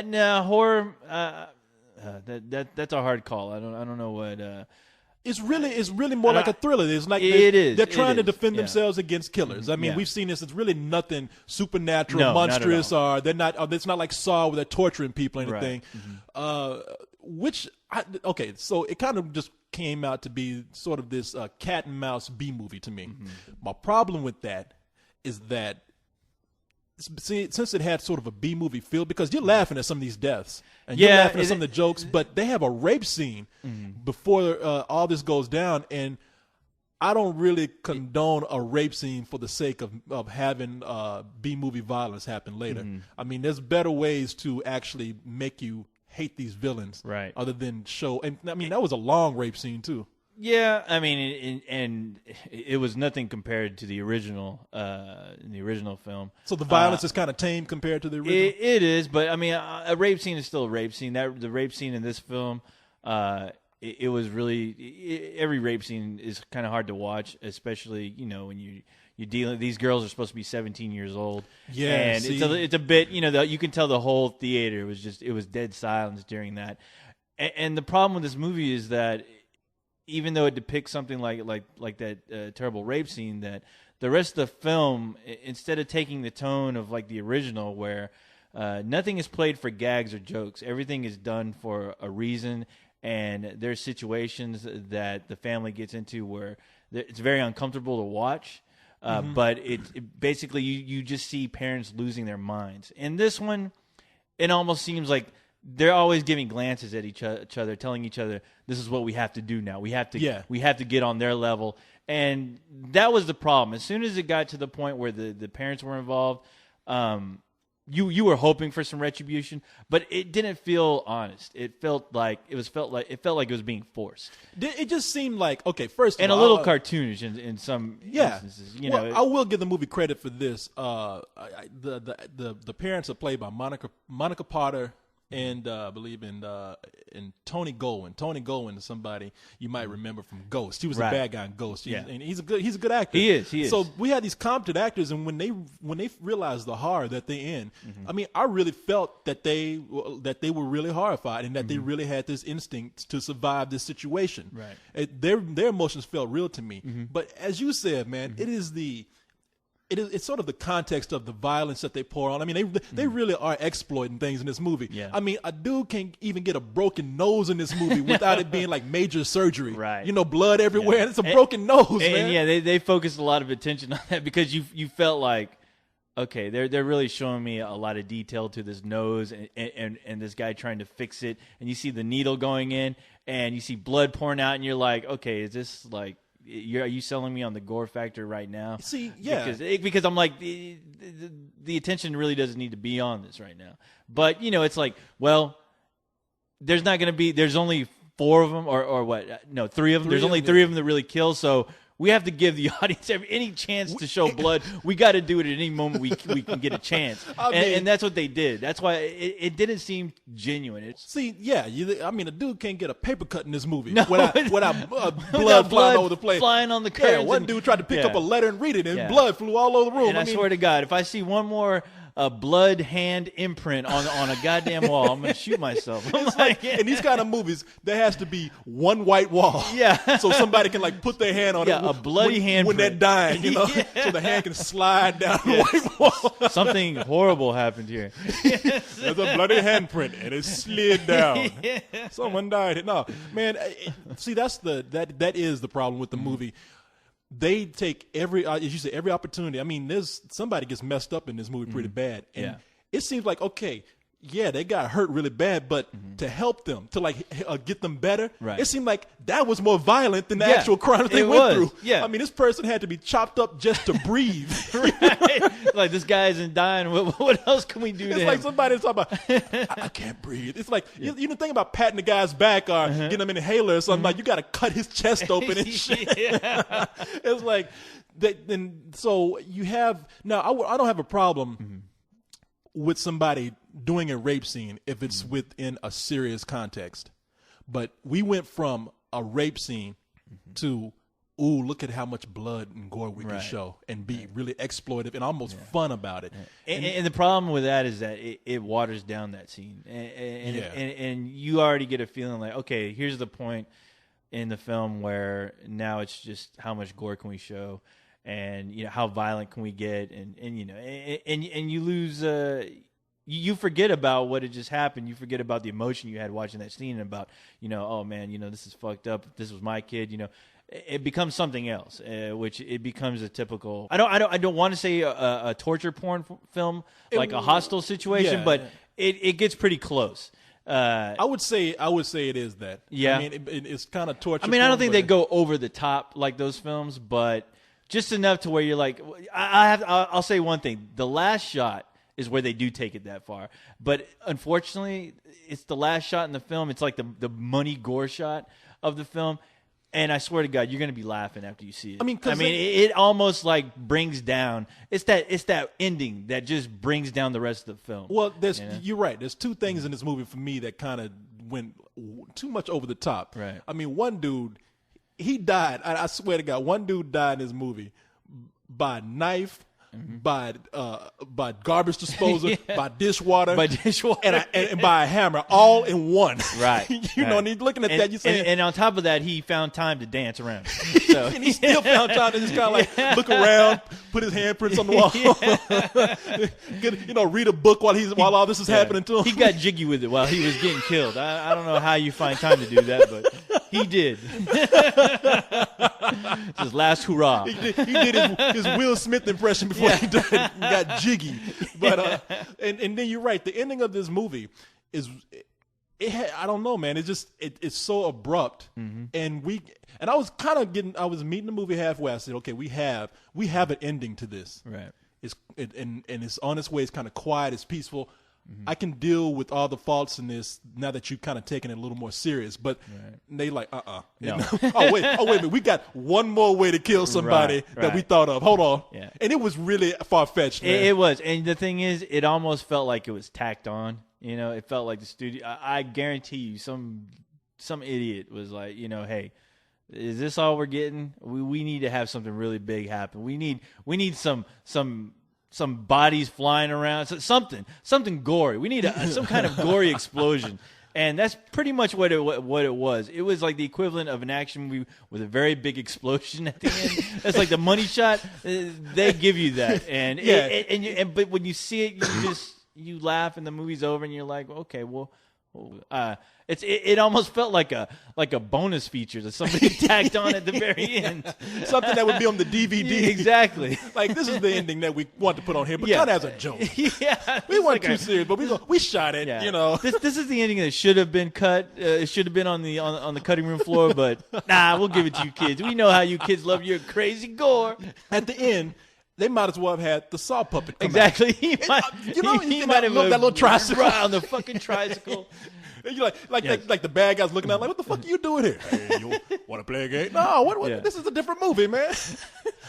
No, horror. That's a hard call. I don't know what. It's really more like a thriller. It's like they're trying to defend themselves against killers. I mean, we've seen this. It's really nothing supernatural, monstrous, or they're not. Or it's not like Saw where they're torturing people or anything. Right. So it kind of just came out to be sort of this cat and mouse B movie to me. My problem with that is that since it had sort of a B movie feel, because you're laughing at some of these deaths and you're laughing at some of the jokes, but they have a rape scene before all this goes down, and I don't really condone a rape scene for the sake of having B movie violence happen later. I mean, there's better ways to actually make you hate these villains, right? Other than show, and I mean that was a long rape scene too. Yeah, I mean, and it was nothing compared to the original, in the original film. So the violence is kind of tame compared to the original. It is, but I mean, a rape scene is still a rape scene. The rape scene in this film, it was really every rape scene is kind of hard to watch, especially when you dealing. These girls are supposed to be 17 years old. Yeah, and it's a bit you can tell the whole theater was dead silence during that. And the problem with this movie is that, even though it depicts something like that terrible rape scene, that the rest of the film, instead of taking the tone of like the original, where nothing is played for gags or jokes, everything is done for a reason, and there's situations that the family gets into where it's very uncomfortable to watch, but it basically you just see parents losing their minds. In this one, it almost seems like they're always giving glances at each other, telling each other, "This is what we have to do now. We have to get on their level." And that was the problem. As soon as it got to the point where the parents were involved, you were hoping for some retribution, but it didn't feel honest. It felt like it was being forced. It just seemed like, okay, first of all, a little cartoonish in some instances. I will give the movie credit for this. The parents are played by Monica Potter and I believe in Tony Goldwyn. Tony Goldwyn is somebody you might remember from Ghost. He was the bad guy in Ghost. And he's a good actor. He is. So we had these competent actors, and when they realized the horror that they're in, I mean, I really felt that they were really horrified, and that they really had this instinct to survive this situation. Right. Their emotions felt real to me. But as you said, man, it's sort of the context of the violence that they pour on. I mean, they really are exploiting things in this movie. Yeah. I mean, a dude can't even get a broken nose in this movie without it being like major surgery. Right. Blood everywhere, and it's a broken nose, man. And yeah, they focused a lot of attention on that because you felt like, okay, they're really showing me a lot of detail to this nose and this guy trying to fix it, and you see the needle going in, and you see blood pouring out, and you're like, okay, is this like, are you selling me on the gore factor right now? See, yeah. Because I'm like, the attention really doesn't need to be on this right now. But, it's like, well, there's only 4 of them or what? No, 3 of them. There's only 3 of them that really kill. So we have to give the audience any chance to show blood. We got to do it at any moment we can get a chance. And that's what they did. That's why it didn't seem genuine. I mean, a dude can't get a paper cut in this movie no, without blood flying over the place. Flying on the curtains. Yeah, one dude tried to pick up a letter and read it, and blood flew all over the room. And I swear to God, if I see one more blood hand imprint on a goddamn wall, I'm going to shoot myself. In these kind of movies, there has to be one white wall. Yeah. So somebody can like put their hand on it. A bloody hand when they're dying, so the hand can slide down the white wall. Something horrible happened here. There's a bloody handprint, and it slid down. Someone died. No, man. See, that is the problem with the movie. They take every, as you say, every opportunity. I mean, somebody gets messed up in this movie pretty bad, and it seems like, okay, yeah, they got hurt really bad, but to help them, to like get them better, it seemed like that was more violent than the actual crime that they went through. Yeah. I mean, this person had to be chopped up just to breathe. Like, this guy isn't dying. What else can we do to him? It's like somebody's talking about, I can't breathe. It's like, you don't think about patting the guy's back or getting him an inhaler or something. Like, you got to cut his chest open and shit. It's like, so you have, now I don't have a problem with somebody doing a rape scene if it's within a serious context. But we went from a rape scene to ooh, look at how much blood and gore we can Right. show, and be really exploitive and almost fun about it. And the problem with that is that it waters down that scene, and you already get a feeling like, okay, here's the point in the film where now it's just how much gore can we show, and how violent can we get, and you lose. You forget about what had just happened. You forget about the emotion you had watching that scene, and about oh man, this is fucked up. If this was my kid, it becomes something else, which it becomes a typical. I don't want to say a torture porn film, like a hostile situation, but it gets pretty close. I would say it is that. Yeah. I mean, it's kind of torture. I mean, I don't think they go over the top like those films, but just enough to where you're like, I'll say one thing: the last shot is where they do take it that far. But unfortunately, it's the last shot in the film. It's like the money gore shot of the film. And I swear to God, you're going to be laughing after you see it. I mean, it almost like brings down. It's that ending that just brings down the rest of the film. Well, you're right. There's two things in this movie for me that kind of went too much over the top. Right. I mean, one dude, he died. I swear to God, one dude died in this movie by knife, by garbage disposal, by dishwater, and by a hammer, all in one. Right. And he's looking at that. You saying, and on top of that, he found time to dance around. So and he still found time to just kind of like look around, put his handprints on the wall, read a book while all this is happening to him. He got jiggy with it while he was getting killed. I don't know how you find time to do that, but he did. It's his last hurrah. He did his Will Smith impression before he died, got jiggy. But and then you're right. The ending of this movie is, I don't know, man. It's just it's so abrupt, and I was I was meeting the movie halfway. I said, okay, we have an ending to this. Right. And it's on its way. It's kind of quiet. It's peaceful. I can deal with all the faults in this now that you've kind of taken it a little more serious. But they like, No. oh wait a minute. We got one more way to kill somebody that we thought of. Hold on. Yeah. And it was really far fetched. It was, and the thing is, it almost felt like it was tacked on. It felt like the studio. I guarantee you, some idiot was like, hey, is this all we're getting? We need to have something really big happen. We need some bodies flying around, something gory. We need some kind of gory explosion, and that's pretty much what it was. It was like the equivalent of an action movie with a very big explosion at the end. That's like the money shot. They give you that, and but when you see it, you laugh, and the movie's over, and you're like, okay, well. It almost felt like a bonus feature that somebody tacked on at the very end. Something that would be on the DVD. Exactly. Like, this is the ending that we want to put on here, but kind of as a joke. Yeah. We weren't too serious, but we shot it, This is the ending that should have been cut. It should have been on the cutting room floor, but we'll give it to you kids. We know how you kids love your crazy gore. At the end, they might as well have had the saw puppet come exactly. out. He might have that little tricycle. Right on the fucking tricycle. You're like the bad guys looking at like, what the fuck are you doing here? Hey, you want to play a game? No, what? Yeah. This is a different movie, man.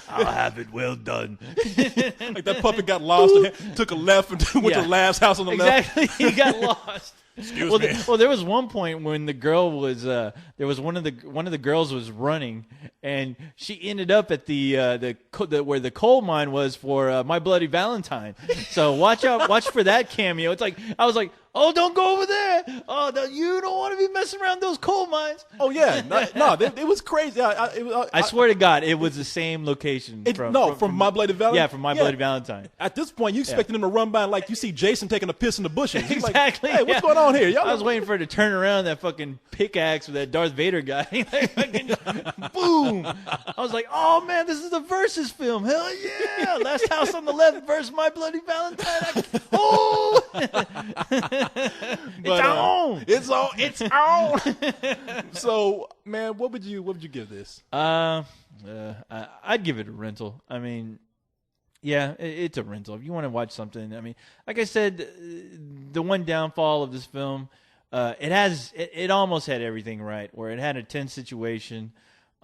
I'll have it well done. Like that puppet got lost and took a left and went to the last house on the left. Exactly. He got lost. Excuse me. Well, there was one point when the girl was there was one of the girls was running, and she ended up at the where the coal mine was for My Bloody Valentine. So watch for that cameo. It's like I was like, oh, don't go over there. Oh, no, you don't want to be messing around those coal mines. Oh yeah, it was crazy. I swear to God, it was the same location. From My Bloody Valentine. Yeah, from My Bloody Valentine. At this point, you expecting them to run by like you see Jason taking a piss in the bushes. He's exactly. Like, hey, what's going on here? Y'all I was waiting for her to turn around that fucking pickaxe with that Darth Vader guy. Boom! I was like, oh man, this is a versus film. Hell yeah! Last House on the Left versus My Bloody Valentine. It's on. So, man, what would you give this? I'd give it a rental. I mean, yeah, it's a rental. If you want to watch something, I mean, like I said, the one downfall of this film, it almost had everything right. Where it had a tense situation,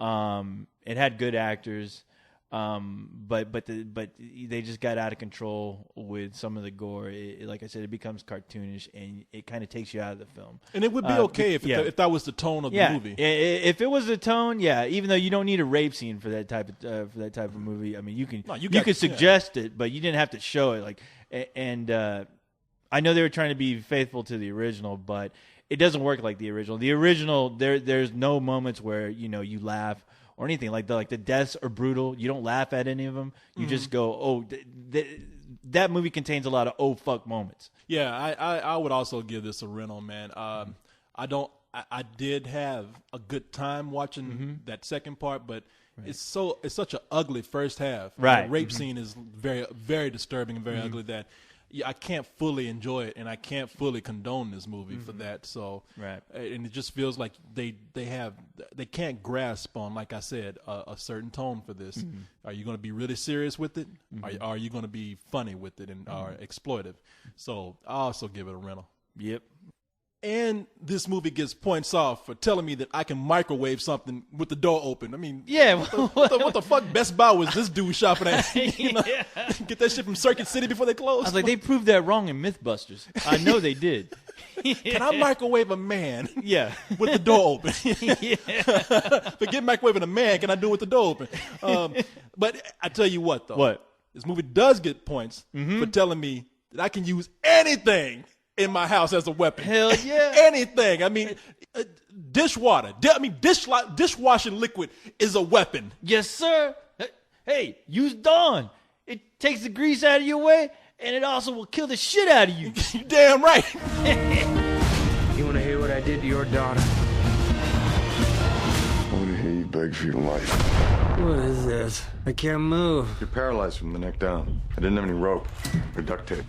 it had good actors, But they just got out of control with some of the gore. Like I said, it becomes cartoonish, and it kind of takes you out of the film. And it would be okay if that was the tone of the movie. If it was the tone, yeah. Even though you don't need a rape scene for that type of movie, I mean, you could suggest it, but you didn't have to show it. Like, and I know they were trying to be faithful to the original, but it doesn't work like the original. The original, there's no moments where you laugh or anything. Like the deaths are brutal. You don't laugh at any of them. You just go, oh, that movie contains a lot of oh fuck moments. Yeah, I would also give this a rental, man. I did have a good time watching that second part, but it's such an ugly first half. Right. The rape scene is very, very disturbing and very ugly that I can't fully enjoy it, and I can't fully condone this movie for that. So, and it just feels like they can't grasp on, like I said, a certain tone for this. Are you going to be really serious with it? Are you going to be funny with it and are exploitive? So I also give it a rental. Yep. And this movie gets points off for telling me that I can microwave something with the door open. I mean, what the fuck Best Buy was this dude shopping at? Get that shit from Circuit City before they close? I was like, they proved that wrong in Mythbusters. I know they did. Can I microwave a man with the door open? Forget microwaving a man. Can I do it with the door open? But I tell you what, though. What? This movie does get points for telling me that I can use anything in my house as a weapon. Hell yeah. Anything. I mean, dishwater. Dishwashing liquid is a weapon. Yes, sir. Hey, use Dawn. It takes the grease out of your way, and it also will kill the shit out of you. You damn right. You want to hear what I did to your daughter? I want to hear you beg for your life. What is this? I can't move. You're paralyzed from the neck down. I didn't have any rope or duct tape.